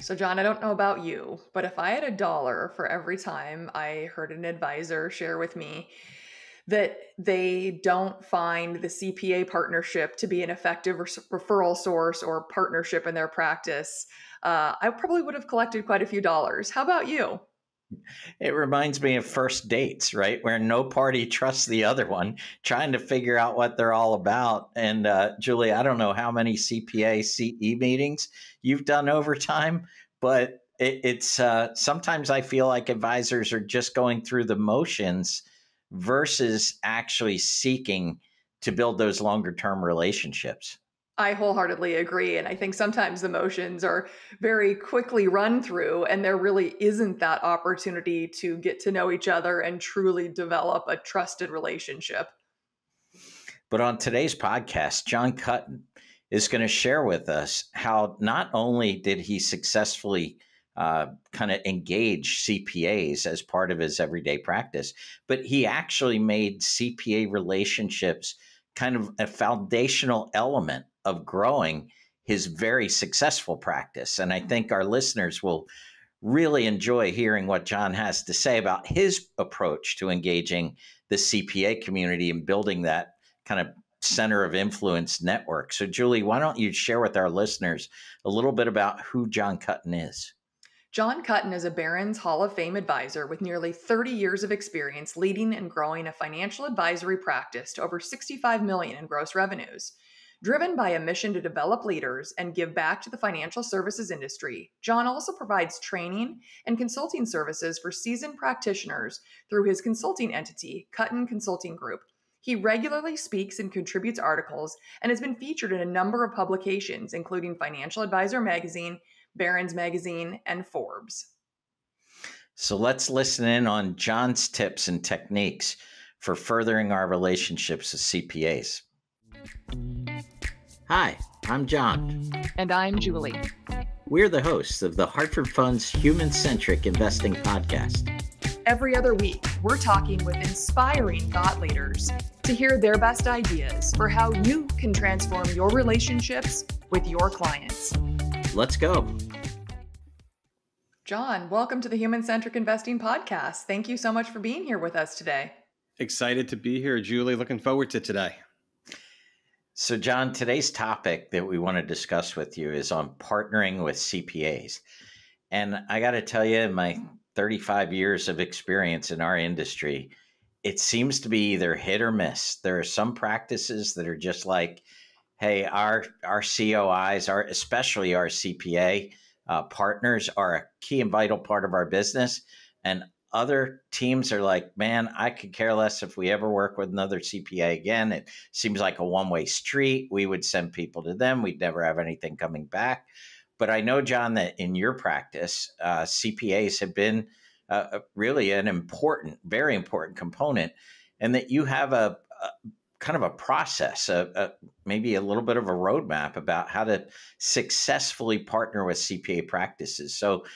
So, John, I don't know about you, but if I had a dollar for every time I heard an advisor share with me that they don't find the CPA partnership to be an effective referral source or partnership in their practice, I probably would have collected quite a few dollars. How about you? It reminds me of first dates, right? Where no party trusts the other one, trying to figure out what they're all about. And Julie, I don't know how many CPA CE meetings you've done over time, but it's sometimes I feel like advisors are just going through the motions versus actually seeking to build those longer term relationships. I wholeheartedly agree. And I think sometimes emotions are very quickly run through, and there really isn't that opportunity to get to know each other and truly develop a trusted relationship. But on today's podcast, Jon Kuttin is going to share with us how not only did he successfully kind of engage CPAs as part of his everyday practice, but he actually made CPA relationships kind of a foundational element of growing his very successful practice. And I think our listeners will really enjoy hearing what Jon has to say about his approach to engaging the CPA community and building that kind of center of influence network. So, Julie, why don't you share with our listeners a little bit about who Jon Kuttin is? Jon Kuttin is a Barron's Hall of Fame advisor with nearly 30 years of experience leading and growing a financial advisory practice to over 65 million in gross revenues. Driven by a mission to develop leaders and give back to the financial services industry, Jon also provides training and consulting services for seasoned practitioners through his consulting entity, Kuttin Consulting Group. He regularly speaks and contributes articles and has been featured in a number of publications, including Financial Advisor Magazine, Barron's Magazine, and Forbes. So let's listen in on Jon's tips and techniques for furthering our relationships with CPAs. Hi, I'm Jon. And I'm Julie. We're the hosts of the Hartford Fund's Human-Centric Investing Podcast. Every other week, we're talking with inspiring thought leaders to hear their best ideas for how you can transform your relationships with your clients. Let's go. Jon, welcome to the Human-Centric Investing Podcast. Thank you so much for being here with us today. Excited to be here, Julie. Looking forward to today. So, Jon, today's topic that we want to discuss with you is on partnering with CPAs. And I got to tell you, in my 35 years of experience in our industry, it seems to be either hit or miss. There are some practices that are just like, hey, our COIs, especially our CPA partners are a key and vital part of our business. And other teams are like, man, I could care less if we ever work with another CPA again. It seems like a one-way street. We would send people to them. We'd never have anything coming back. But I know, Jon, that in your practice, CPAs have been really an important, very important component, and that you have a kind of a process, maybe a little bit of a roadmap about how to successfully partner with CPA practices. So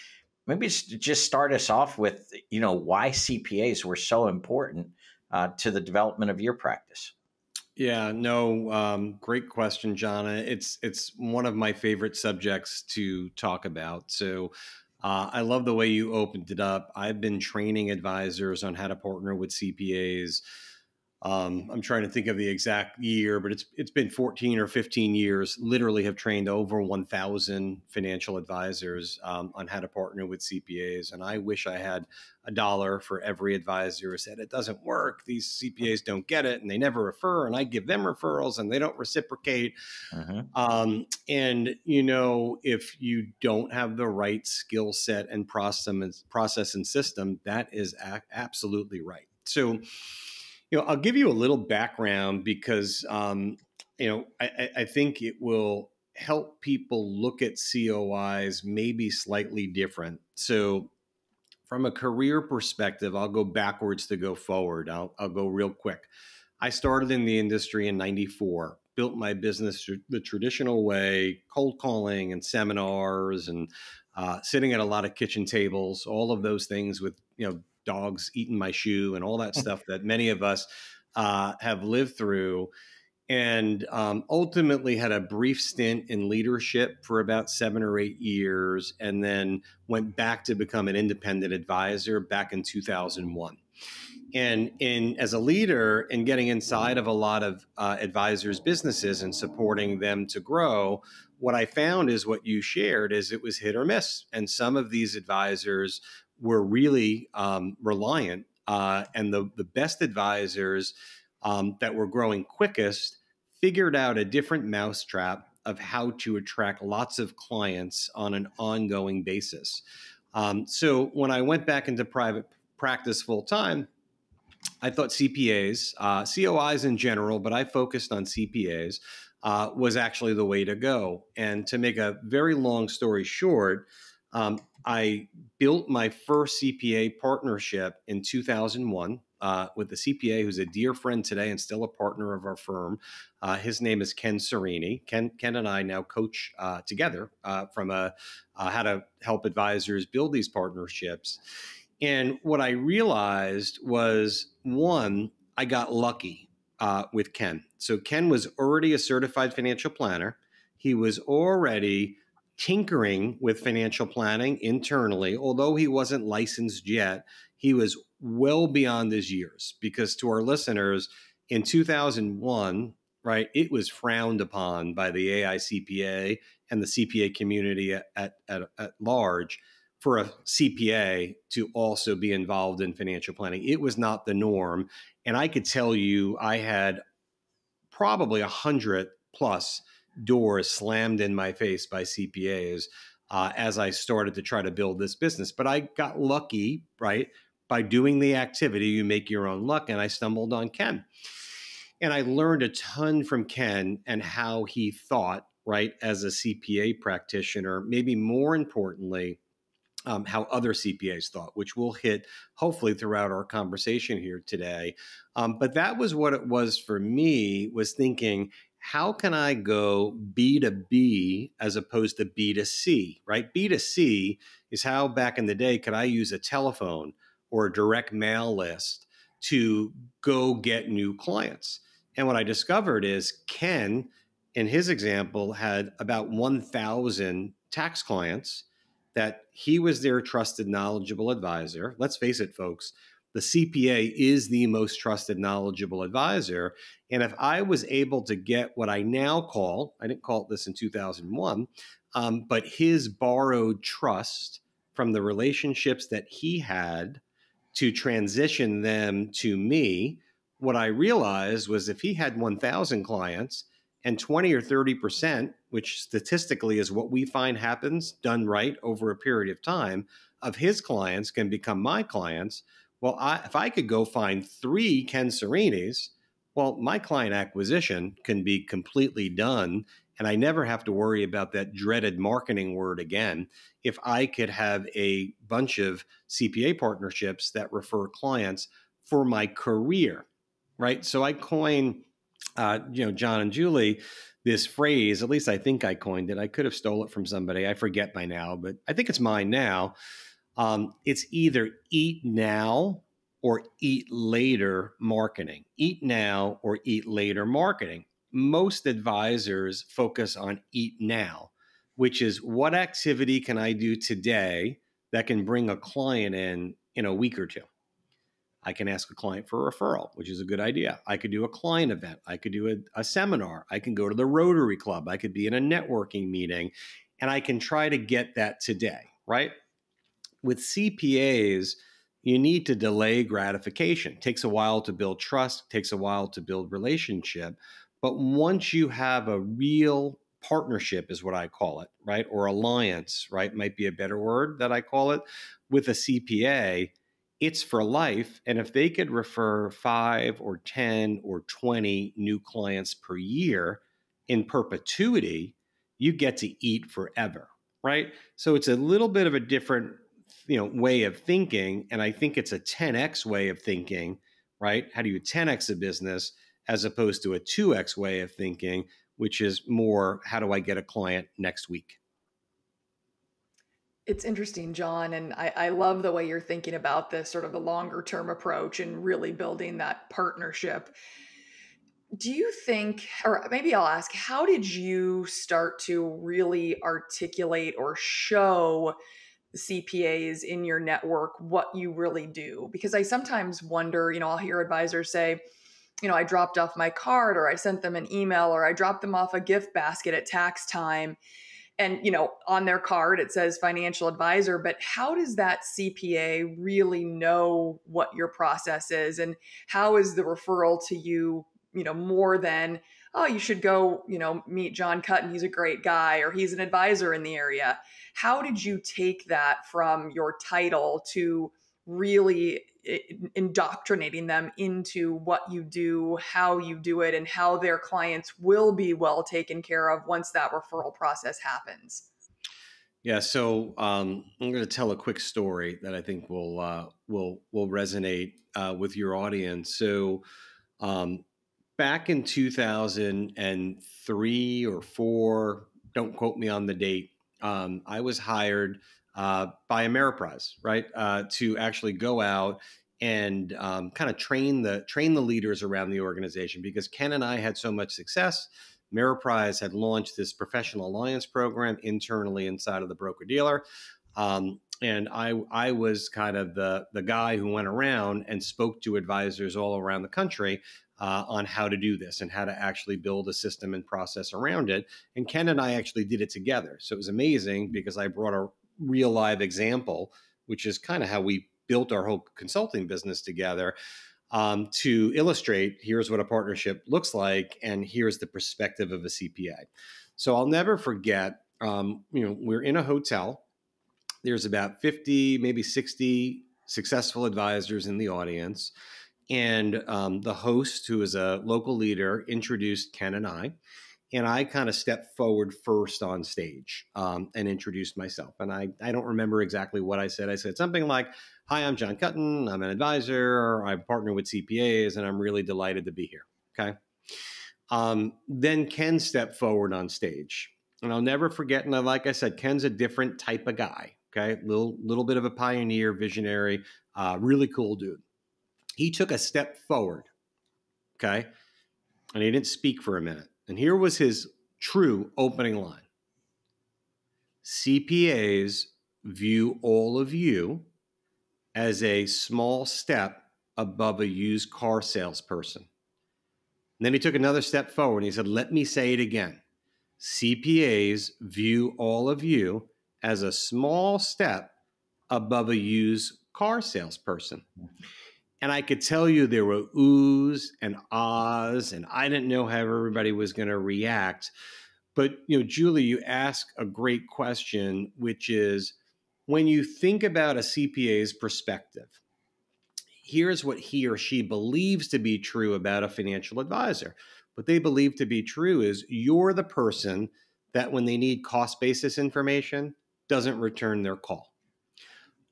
maybe just start us off with, why CPAs were so important to the development of your practice. Yeah, no, great question, Jon. It's one of my favorite subjects to talk about. So I love the way you opened it up. I've been training advisors on how to partner with CPAs. I'm trying to think of the exact year, but it's been 14 or 15 years. Literally have trained over 1,000 financial advisors on how to partner with CPAs. And I wish I had a dollar for every advisor who said it doesn't work. These CPAs don't get it, and they never refer. And I give them referrals, and they don't reciprocate. And if you don't have the right skill set and process and system, that is absolutely right. So, I'll give you a little background because, I think it will help people look at COIs maybe slightly different. So from a career perspective, I'll go backwards to go forward. I'll go real quick. I started in the industry in 94, built my business the traditional way, cold calling and seminars and sitting at a lot of kitchen tables, all of those things with, dogs eating my shoe and all that stuff that many of us have lived through. and ultimately had a brief stint in leadership for about 7 or 8 years, and then went back to become an independent advisor back in 2001. And as a leader and getting inside of a lot of advisors' businesses and supporting them to grow, what I found is what you shared is it was hit or miss. And some of these advisors were really reliant, and the best advisors that were growing quickest figured out a different mousetrap of how to attract lots of clients on an ongoing basis. So when I went back into private practice full time, I thought CPAs, COIs in general, but I focused on CPAs, was actually the way to go. And to make a very long story short, I built my first CPA partnership in 2001 with a CPA who's a dear friend today and still a partner of our firm. His name is Ken Serini. Ken and I now coach together from how to help advisors build these partnerships. And what I realized was, one, I got lucky with Ken. So Ken was already a certified financial planner. He was already tinkering with financial planning internally, although he wasn't licensed yet. He was well beyond his years, because to our listeners, in 2001, right, it was frowned upon by the AICPA and the CPA community at large for a CPA to also be involved in financial planning. It was not the norm. And I could tell you, I had probably 100 plus doors slammed in my face by CPAs as I started to try to build this business. But I got lucky, right? By doing the activity, you make your own luck. And I stumbled on Ken. And I learned a ton from Ken and how he thought, right, as a CPA practitioner, maybe more importantly, how other CPAs thought, which we'll hit hopefully throughout our conversation here today. But that was what it was for me, was thinking, how can I go B2B as opposed to B2C, right? B2C is how back in the day could I use a telephone or a direct mail list to go get new clients. And what I discovered is Ken, in his example, had about 1,000 tax clients that he was their trusted, knowledgeable advisor. Let's face it, folks, the CPA is the most trusted, knowledgeable advisor. And if I was able to get what I now call, I didn't call it this in 2001, but his borrowed trust from the relationships that he had to transition them to me, what I realized was if he had 1,000 clients and 20 or 30%, which statistically is what we find happens done right over a period of time, of his clients can become my clients. Well, if I could go find 3 Ken Serinis, well, my client acquisition can be completely done. And I never have to worry about that dreaded marketing word again. If I could have a bunch of CPA partnerships that refer clients for my career, right? So I coined, John and Julie, this phrase, at least I think I coined it. I could have stole it from somebody. I forget by now, but I think it's mine now. It's either eat now or eat later marketing. Eat now or eat later marketing. Most advisors focus on eat now, which is what activity can I do today that can bring a client in a week or two? I can ask a client for a referral, which is a good idea. I could do a client event. I could do a seminar. I can go to the Rotary Club. I could be in a networking meeting, and I can try to get that today, right? With CPAs, you need to delay gratification. It takes a while to build trust, takes a while to build relationship. But once you have a real partnership, is what I call it, right? Or alliance, right? Might be a better word that I call it, with a CPA, it's for life. And if they could refer 5 or 10 or 20 new clients per year in perpetuity, you get to eat forever, right? So it's a little bit of a different way of thinking. And I think it's a 10x way of thinking, right? How do you 10x a business as opposed to a 2x way of thinking, which is more, how do I get a client next week? It's interesting, John, and I love the way you're thinking about this sort of a longer term approach and really building that partnership. Do you think, or maybe I'll ask, how did you start to really articulate or show the CPAs in your network what you really do? Because I sometimes wonder, I'll hear advisors say, I dropped off my card, or I sent them an email, or I dropped them off a gift basket at tax time. And, on their card, it says financial advisor, but how does that CPA really know what your process is? And how is the referral to you, more than, oh, you should go, meet Jon Kuttin. He's a great guy, or he's an advisor in the area. How did you take that from your title to really indoctrinating them into what you do, how you do it, and how their clients will be well taken care of once that referral process happens? Yeah, so I'm going to tell a quick story that I think will resonate with your audience. So um, back in 2003 or four, don't quote me on the date, I was hired by Ameriprise, right, to actually go out and kind of train the leaders around the organization, because Ken and I had so much success. Ameriprise had launched this professional alliance program internally inside of the broker dealer. And I was kind of the guy who went around and spoke to advisors all around the country on how to do this and how to actually build a system and process around it. And Ken and I actually did it together. So it was amazing because I brought a real live example, which is kind of how we built our whole consulting business together, to illustrate here's what a partnership looks like and here's the perspective of a CPA. So I'll never forget, we're in a hotel. There's about 50, maybe 60 successful advisors in the audience. And the host, who is a local leader, introduced Ken and I kind of stepped forward first on stage and introduced myself. And I don't remember exactly what I said. I said something like, "Hi, I'm Jon Kuttin. I'm an advisor. I partner with CPAs, and I'm really delighted to be here." Okay. Then Ken stepped forward on stage. And I'll never forget, and like I said, Ken's a different type of guy. Okay. Little bit of a pioneer, visionary, really cool dude. He took a step forward. Okay. And he didn't speak for a minute. And here was his true opening line: CPAs view all of you as a small step above a used car salesperson. And then he took another step forward and he said, "Let me say it again. CPAs view all of you as a small step above a used car salesperson." And I could tell you there were oohs and ahs, and I didn't know how everybody was going to react. But, Julie, you ask a great question, which is, when you think about a CPA's perspective, here's what he or she believes to be true about a financial advisor. What they believe to be true is you're the person that, when they need cost basis information, doesn't return their call.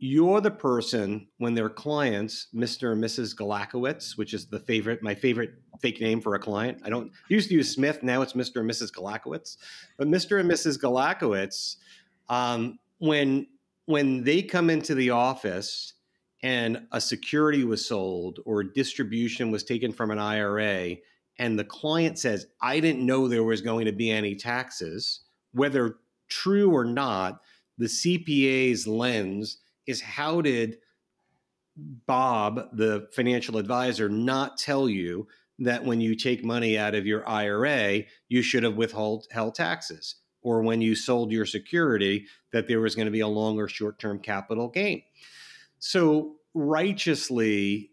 You're the person when their clients, Mr. and Mrs. Galakowitz, which is my favorite fake name for a client. I used to use Smith. Now it's Mr. and Mrs. Galakowitz. But Mr. and Mrs. Galakowitz, when they come into the office and a security was sold or distribution was taken from an IRA, and the client says, "I didn't know there was going to be any taxes," whether true or not, the CPA's lens is, how did Bob, the financial advisor, not tell you that when you take money out of your IRA, you should have withheld taxes? Or when you sold your security, that there was going to be a longer short-term capital gain? So righteously,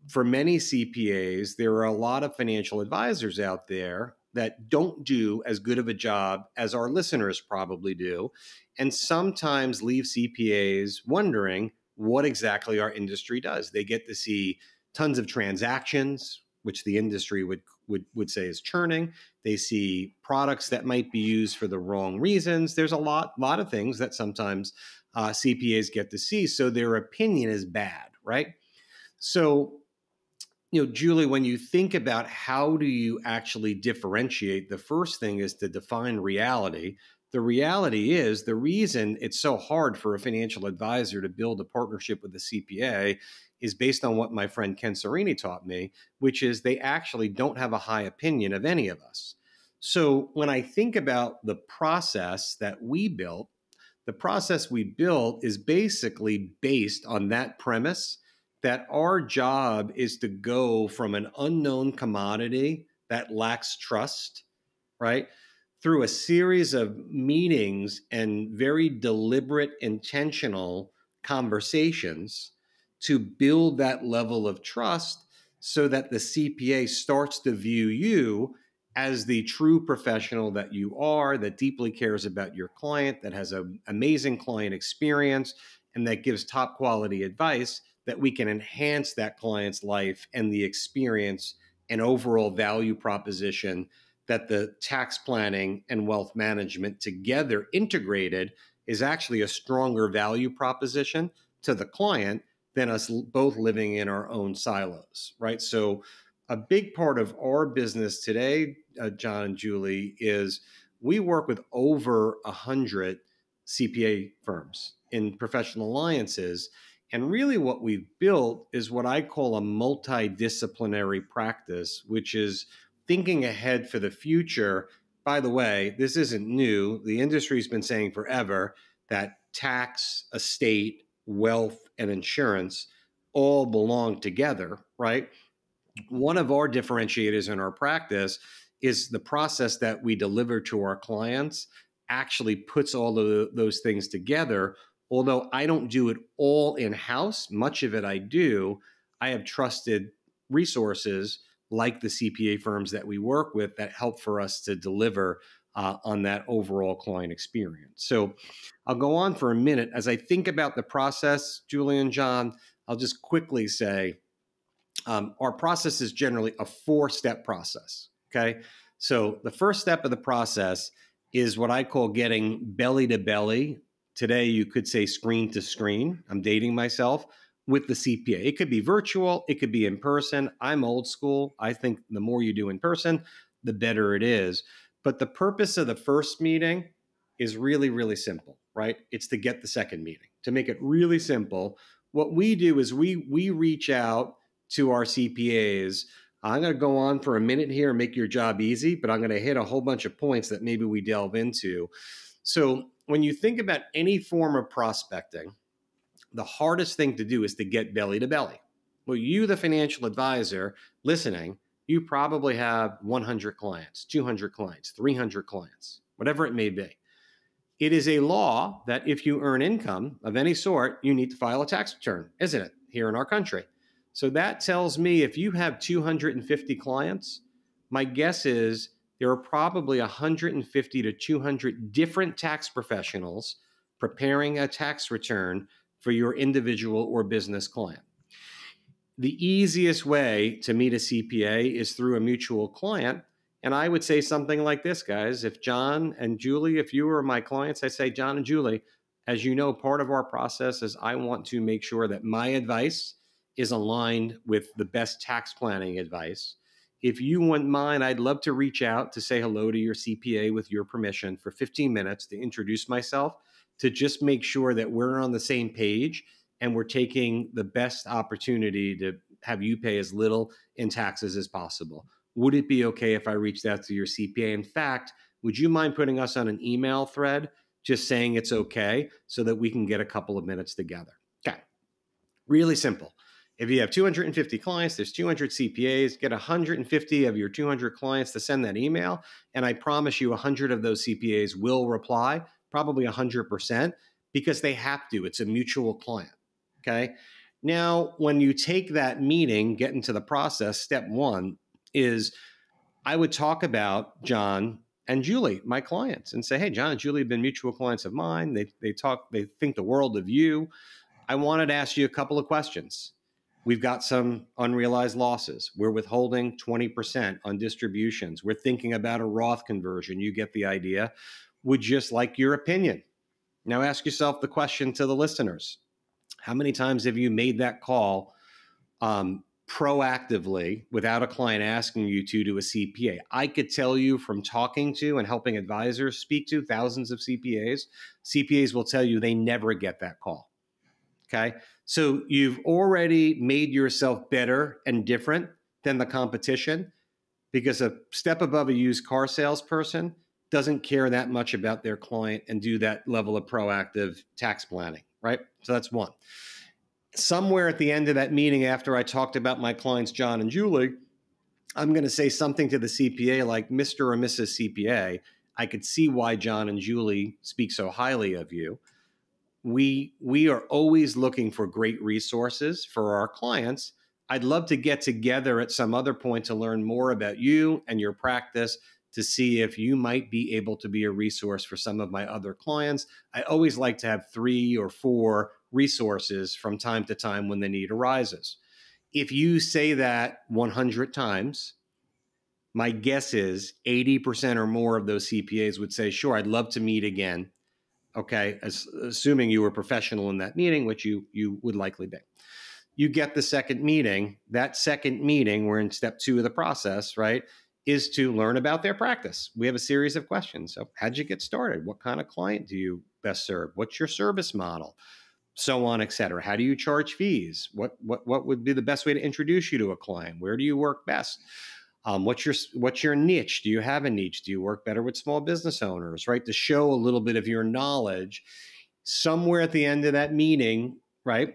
for many CPAs, there are a lot of financial advisors out there that don't do as good of a job as our listeners probably do, and sometimes leave CPAs wondering what exactly our industry does. They get to see tons of transactions, which the industry would say is churning. They see products that might be used for the wrong reasons. There's a lot of things that sometimes CPAs get to see, so their opinion is bad, right? So, Julie, when you think about how do you actually differentiate, the first thing is to define reality. The reality is, the reason it's so hard for a financial advisor to build a partnership with a CPA is based on what my friend Ken Serini taught me, which is they actually don't have a high opinion of any of us. So when I think about the process that we built, the process we built is basically based on that premise that our job is to go from an unknown commodity that lacks trust, right, through a series of meetings and very deliberate, intentional conversations to build that level of trust so that the CPA starts to view you as the true professional that you are, that deeply cares about your client, that has an amazing client experience, and that gives top quality advice, that we can enhance that client's life and the experience and overall value proposition that the tax planning and wealth management together integrated is actually a stronger value proposition to the client than us both living in our own silos, right? So a big part of our business today, John and Julie, is we work with over 100 CPA firms in professional alliances. And really what we've built is what I call a multidisciplinary practice, which is thinking ahead for the future. By the way, this isn't new. The industry's been saying forever that tax, estate, wealth, and insurance all belong together, right? One of our differentiators in our practice is the process that we deliver to our clients actually puts all of those things together. Although I don't do it all in-house, much of it I do, I have trusted resources like the CPA firms that we work with that help for us to deliver on that overall client experience. So I'll go on for a minute. As I think about the process, Julie and John, I'll just quickly say, our process is generally a 4-step process, okay? So the first step of the process is what I call getting belly to belly. Today, you could say screen to screen. I'm dating myself with the CPA. It could be virtual. It could be in person. I'm old school. I think the more you do in person, the better it is. But the purpose of the first meeting is really, really simple, right? It's to get the second meeting. To make it really simple, what we do is we reach out to our CPAs. I'm going to go on for a minute here and make your job easy, but I'm going to hit a whole bunch of points that maybe we delve into. So when you think about any form of prospecting, the hardest thing to do is to get belly to belly. Well, you, the financial advisor listening, you probably have 100 clients, 200 clients, 300 clients, whatever it may be. It is a law that if you earn income of any sort, you need to file a tax return, isn't it, here in our country? So that tells me if you have 250 clients, my guess is there are probably 150 to 200 different tax professionals preparing a tax return for your individual or business client. The easiest way to meet a CPA is through a mutual client. And I would say something like this, guys. If John and Julie, if you were my clients, I say, John and Julie, as you know, part of our process is I want to make sure that my advice is aligned with the best tax planning advice. If you wouldn't mind, I'd love to reach out to say hello to your CPA with your permission for 15 minutes to introduce myself, to just make sure that we're on the same page and we're taking the best opportunity to have you pay as little in taxes as possible. Would it be okay if I reached out to your CPA? In fact, would you mind putting us on an email thread, just saying it's okay so that we can get a couple of minutes together? Okay, really simple. If you have 250 clients, there's 200 CPAs, get 150 of your 200 clients to send that email. And I promise you 100 of those CPAs will reply, probably 100%, because they have to. It's a mutual client, okay? Now, when you take that meeting, get into the process, step one is I would talk about John and Julie, my clients, and say, hey, John and Julie have been mutual clients of mine. They think the world of you. I wanted to ask you a couple of questions. We've got some unrealized losses. We're withholding 20% on distributions. We're thinking about a Roth conversion. You get the idea. Would just like your opinion. Now ask yourself the question to the listeners. How many times have you made that call proactively without a client asking you to a CPA? I could tell you from talking to and helping advisors speak to thousands of CPAs will tell you they never get that call. Okay. So you've already made yourself better and different than the competition, because a step above a used car salesperson doesn't care that much about their client and do that level of proactive tax planning, right? So that's one. Somewhere at the end of that meeting, after I talked about my clients, John and Julie, I'm going to say something to the CPA like, Mr. or Mrs. CPA, I could see why John and Julie speak so highly of you. We are always looking for great resources for our clients. I'd love to get together at some other point to learn more about you and your practice, to see if you might be able to be a resource for some of my other clients. I always like to have 3 or 4 resources from time to time when the need arises. If you say that 100 times, my guess is 80% or more of those CPAs would say, sure, I'd love to meet again. Okay, assuming you were professional in that meeting, which you would likely be. You get the second meeting. That second meeting, we're in step 2 of the process, right, is to learn about their practice. We have a series of questions. So how'd you get started? What kind of client do you best serve? What's your service model? So on, et cetera. How do you charge fees? What would be the best way to introduce you to a client? Where do you work best? What's your niche? Do you have a niche? Do you work better with small business owners, right? To show a little bit of your knowledge. Somewhere at the end of that meeting, right?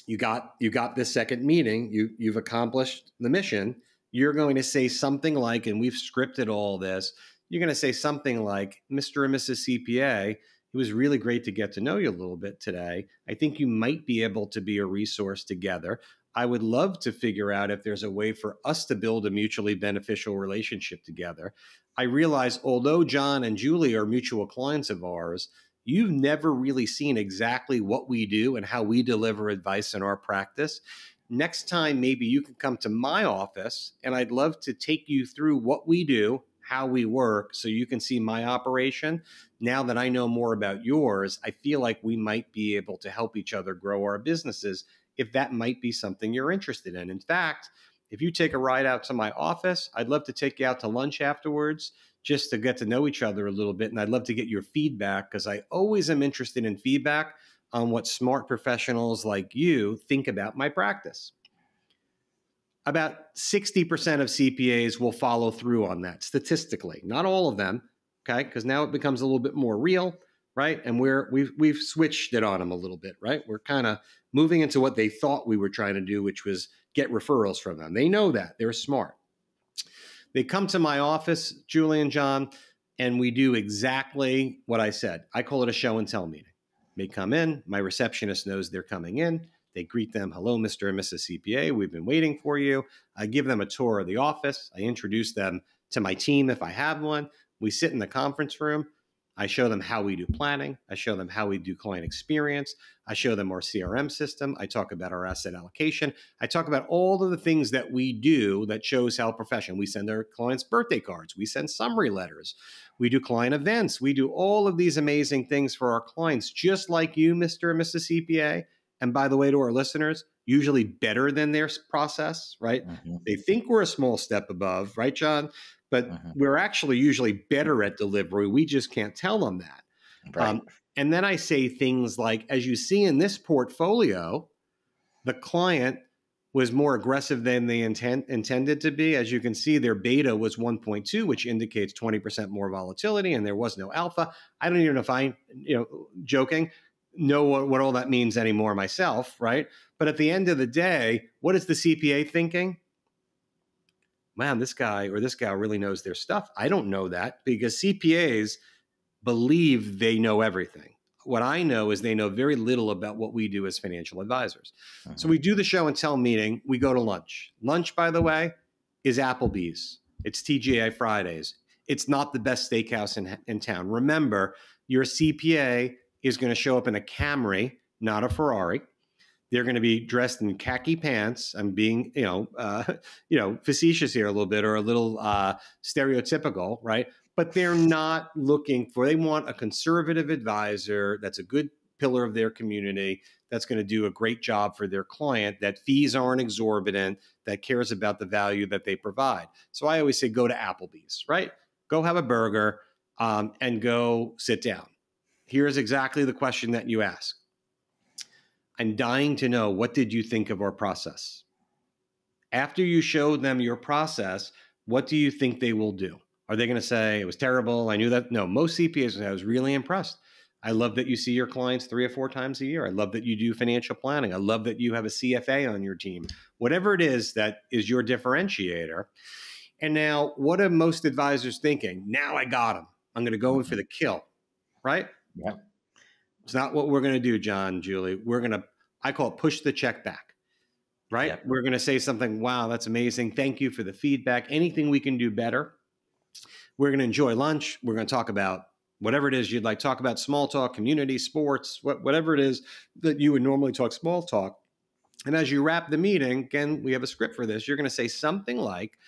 You got this second meeting. You've accomplished the mission. You're going to say something like, and we've scripted all this, you're going to say something like, Mr. and Mrs. CPA, it was really great to get to know you a little bit today. I think you might be able to be a resource together. I would love to figure out if there's a way for us to build a mutually beneficial relationship together. I realize, although John and Julie are mutual clients of ours, you've never really seen exactly what we do and how we deliver advice in our practice. Next time, maybe you can come to my office, and I'd love to take you through what we do, how we work, so you can see my operation. Now that I know more about yours, I feel like we might be able to help each other grow our businesses, if that might be something you're interested in. In fact, if you take a ride out to my office, I'd love to take you out to lunch afterwards, just to get to know each other a little bit. And I'd love to get your feedback, because I always am interested in feedback on what smart professionals like you think about my practice. About 60% of CPAs will follow through on that statistically. Not all of them, okay? Because now it becomes a little bit more real, right? And we've switched it on them a little bit, right? We're kind of moving into what they thought we were trying to do, which was get referrals from them. They know that. They're smart. They come to my office, Julie and John, and we do exactly what I said. I call it a show and tell meeting. They come in. My receptionist knows they're coming in. They greet them. Hello, Mr. and Mrs. CPA. We've been waiting for you. I give them a tour of the office. I introduce them to my team if I have one. We sit in the conference room. I show them how we do planning. I show them how we do client experience. I show them our CRM system. I talk about our asset allocation. I talk about all of the things that we do that shows how professional. We send our clients birthday cards. We send summary letters. We do client events. We do all of these amazing things for our clients, just like you, Mr. and Mrs. CPA. And by the way, to our listeners, usually better than their process, right? Mm-hmm. They think we're a small step above, right, John? But we're actually usually better at delivery. We just can't tell them that. Right. And then I say things like, as you see in this portfolio, the client was more aggressive than they intended to be. As you can see, their beta was 1.2, which indicates 20% more volatility, and there was no alpha. I don't even know if I, joking, know what all that means anymore myself, right? But at the end of the day, what is the CPA thinking? Man, this guy or this gal really knows their stuff. I don't know that, because CPAs believe they know everything. What I know is they know very little about what we do as financial advisors. So we do the show and tell meeting. We go to lunch. Lunch, by the way, is Applebee's. It's TGI Fridays. It's not the best steakhouse in town. Remember, your CPA is going to show up in a Camry, not a Ferrari. They're going to be dressed in khaki pants. I'm being, facetious here a little bit, or a little stereotypical, right? But they're not looking for, they want a conservative advisor that's a good pillar of their community, that's going to do a great job for their client, that fees aren't exorbitant, that cares about the value that they provide. So I always say, go to Applebee's, right? Go have a burger and go sit down. Here's exactly the question that you ask. I'm dying to know, what did you think of our process? After you show them your process, what do you think they will do? Are they going to say, it was terrible, I knew that? No, most CPAs say, I was really impressed. I love that you see your clients 3 or 4 times a year. I love that you do financial planning. I love that you have a CFA on your team. Whatever it is that is your differentiator. And now, what are most advisors thinking? Now I got them. I'm going to go in for the kill, right? Yeah. It's not what we're going to do, John, Julie. We're going to, I call it push the check back, right? Yep. We're going to say something, wow, that's amazing. Thank you for the feedback. Anything we can do better. We're going to enjoy lunch. We're going to talk about whatever it is you'd like. Talk about small talk, community, sports, whatever it is that you would normally talk small talk. And as you wrap the meeting, again, we have a script for this. You're going to say something like,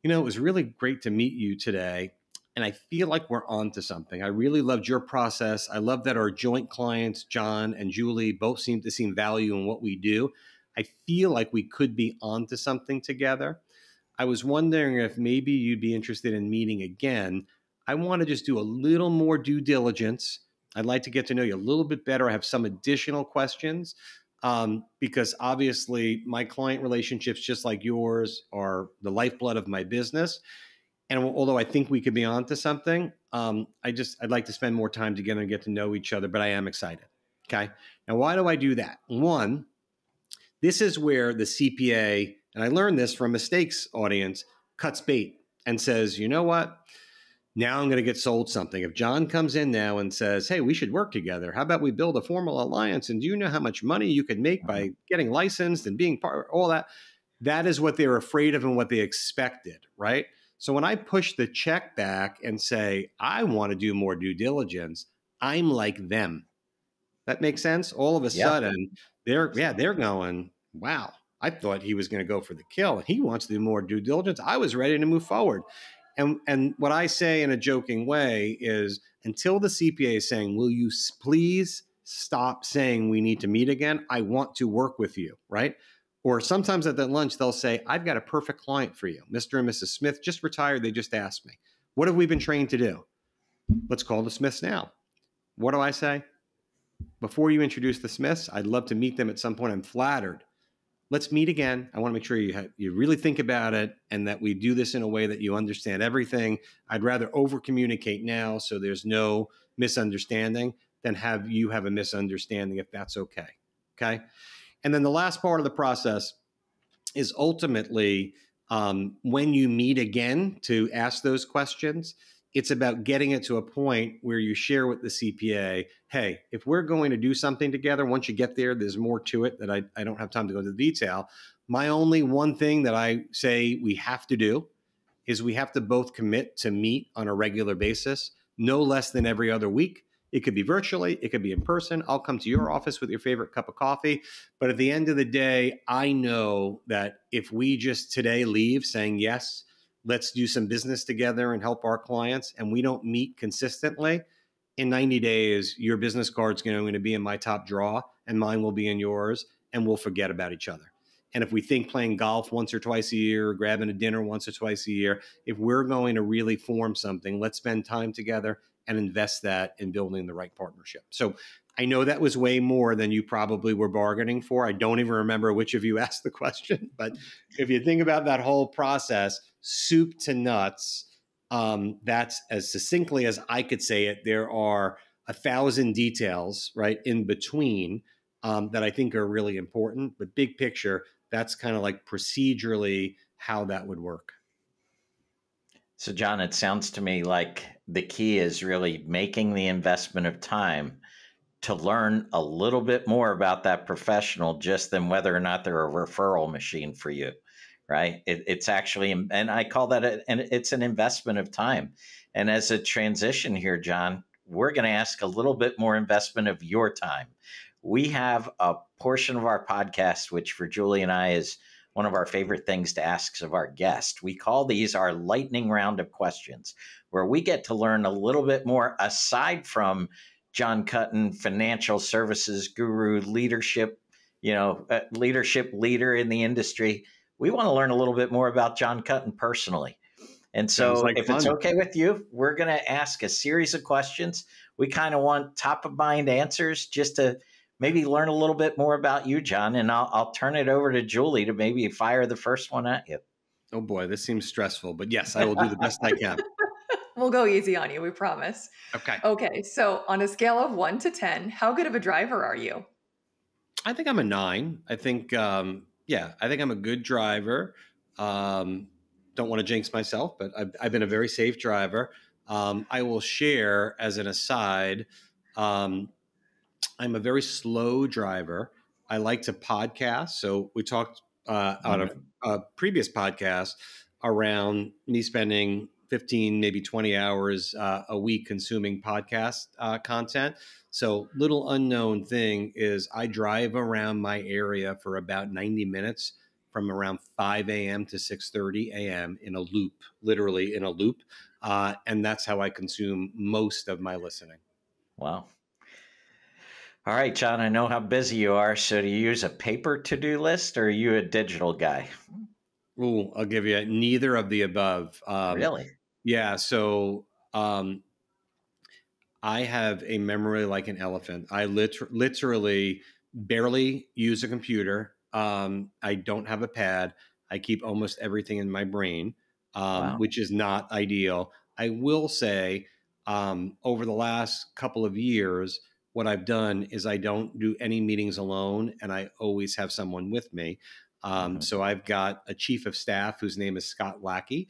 you know, it was really great to meet you today, and I feel like we're on to something. I really loved your process. I love that our joint clients, John and Julie, both seem to see value in what we do. I feel like we could be on to something together. I was wondering if maybe you'd be interested in meeting again. I want to just do a little more due diligence. I'd like to get to know you a little bit better. I have some additional questions. Because obviously my client relationships, just like yours, are the lifeblood of my business. And although I think we could be onto something, I'd like to spend more time together and get to know each other, but I am excited. Okay. Now, why do I do that? One, this is where the CPA, and I learned this from Mistakes audience, cuts bait and says, you know what? Now I'm going to get sold something. If John comes in now and says, hey, we should work together. How about we build a formal alliance? And do you know how much money you could make by getting licensed and being part of all that? That is what they're afraid of and what they expected, right? So when I push the check back and say, I want to do more due diligence, I'm like them. That makes sense? All of a sudden, they're going, wow, I thought he was going to go for the kill. And he wants to do more due diligence. I was ready to move forward. And what I say in a joking way is, until the CPA is saying, will you please stop saying we need to meet again? I want to work with you, right? Or sometimes at that lunch, they'll say, I've got a perfect client for you. Mr. and Mrs. Smith just retired. They just asked me, what have we been trained to do? Let's call the Smiths now. What do I say? Before you introduce the Smiths, I'd love to meet them at some point. I'm flattered. Let's meet again. I want to make sure you really think about it and that we do this in a way that you understand everything. I'd rather over communicate now so there's no misunderstanding than have you have a misunderstanding, if that's okay. Okay. And then the last part of the process is ultimately when you meet again to ask those questions, it's about getting it to a point where you share with the CPA, hey, if we're going to do something together, once you get there, there's more to it that I don't have time to go into the detail. My only one thing that I say we have to do is we have to both commit to meet on a regular basis, no less than every other week. It could be virtually, it could be in person. I'll come to your office with your favorite cup of coffee. But at the end of the day, I know that if we just today leave saying, yes, let's do some business together and help our clients, and we don't meet consistently, in 90 days, your business card's going to be in my top draw and mine will be in yours, and we'll forget about each other. And if we think playing golf once or twice a year, grabbing a dinner once or twice a year, if we're going to really form something, let's spend time together and invest that in building the right partnership. So I know that was way more than you probably were bargaining for. I don't even remember which of you asked the question, but if you think about that whole process, soup to nuts, that's as succinctly as I could say it. There are 1,000 details, right, in between that I think are really important. But big picture, that's kind of like procedurally how that would work. So, John, it sounds to me like the key is really making the investment of time to learn a little bit more about that professional just than whether or not they're a referral machine for you, right? It's actually, and I call that, it's an investment of time. And as a transition here, John, we're going to ask a little bit more investment of your time. We have a portion of our podcast, which for Julie and I is one of our favorite things to ask of our guests. We call these our lightning round of questions, where we get to learn a little bit more aside from Jon Kuttin, financial services guru, leadership leader in the industry. We want to learn a little bit more about Jon Kuttin personally. And so if it's okay with you, we're going to ask a series of questions. We kind of want top of mind answers just to maybe learn a little bit more about you, Jon, and I'll turn it over to Julie to maybe fire the first one at you. Oh boy, this seems stressful, but yes, I will do the best I can. We'll go easy on you, we promise. Okay. Okay, so on a scale of 1 to 10, how good of a driver are you? I think I'm a 9. I think, I think I'm a good driver. Don't want to jinx myself, but I've been a very safe driver. I will share as an aside, I'm a very slow driver. I like to podcast. So we talked on a previous podcast around me spending 15, maybe 20 hours a week consuming podcast content. So little unknown thing is I drive around my area for about 90 minutes from around 5 a.m. to 6:30 a.m. in a loop, literally in a loop. And that's how I consume most of my listening. Wow. All right, Jon, I know how busy you are. So do you use a paper to-do list or are you a digital guy? Ooh, I'll give you neither of the above. Really? Yeah. So I have a memory like an elephant. I literally barely use a computer. I don't have a pad. I keep almost everything in my brain, Wow. which is not ideal. I will say over the last couple of years, what I've done is I don't do any meetings alone, and I always have someone with me. So I've got a chief of staff whose name is Scott Lackey,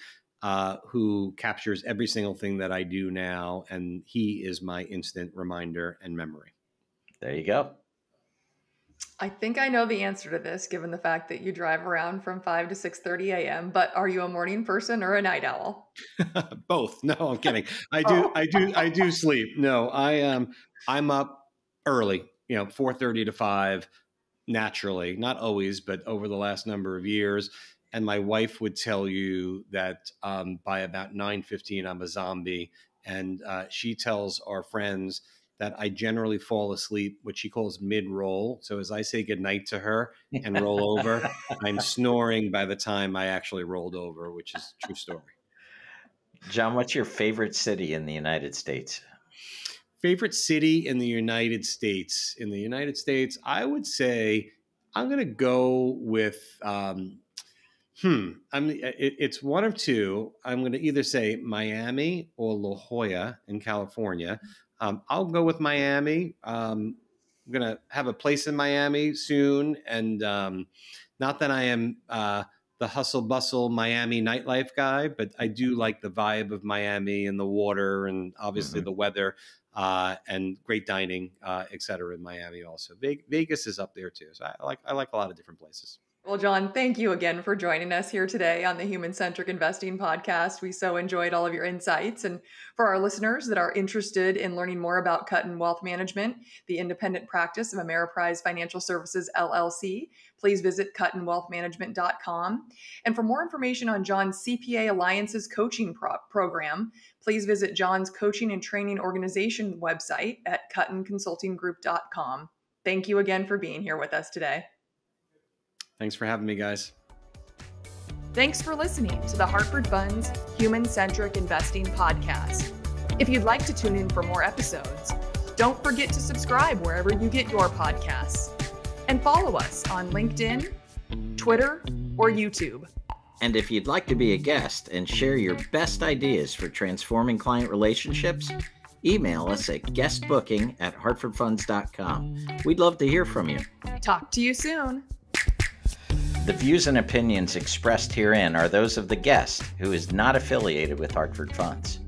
who captures every single thing that I do now. And he is my instant reminder and memory. There you go. I think I know the answer to this, given the fact that you drive around from 5 to 6:30 a.m., but are you a morning person or a night owl? Both. No, I'm kidding. I do sleep. No, I'm up early, 4:30 to 5, naturally, not always, but over the last number of years. And my wife would tell you that by about 9:15, I'm a zombie. And she tells our friends that I generally fall asleep, what she calls mid-roll. So as I say goodnight to her and roll over, I'm snoring by the time I actually rolled over, which is a true story. Jon, what's your favorite city in the United States? Favorite city in the United States? In the United States, I would say I'm going to go with it's one of two. I'm going to either say Miami or La Jolla in California. I'll go with Miami. I'm going to have a place in Miami soon. And not that I am the hustle bustle Miami nightlife guy, but I do like the vibe of Miami and the water and obviously the weather and great dining, et cetera, in Miami also. Vegas is up there too. So I like a lot of different places. Well, Jon, thank you again for joining us here today on the Human Centric Investing Podcast. We so enjoyed all of your insights. And for our listeners that are interested in learning more about Kuttin Wealth Management, the independent practice of Ameriprise Financial Services, LLC, please visit KuttinWealthManagement.com. And for more information on Jon's CPA Alliance's coaching program, please visit Jon's coaching and training organization website at KuttinConsultingGroup.com. Thank you again for being here with us today. Thanks for having me, guys. Thanks for listening to the Hartford Funds Human Centric Investing Podcast. If you'd like to tune in for more episodes, don't forget to subscribe wherever you get your podcasts. And follow us on LinkedIn, Twitter, or YouTube. And if you'd like to be a guest and share your best ideas for transforming client relationships, email us at guestbooking@hartfordfunds.com. We'd love to hear from you. Talk to you soon. The views and opinions expressed herein are those of the guest, who is not affiliated with Hartford Funds.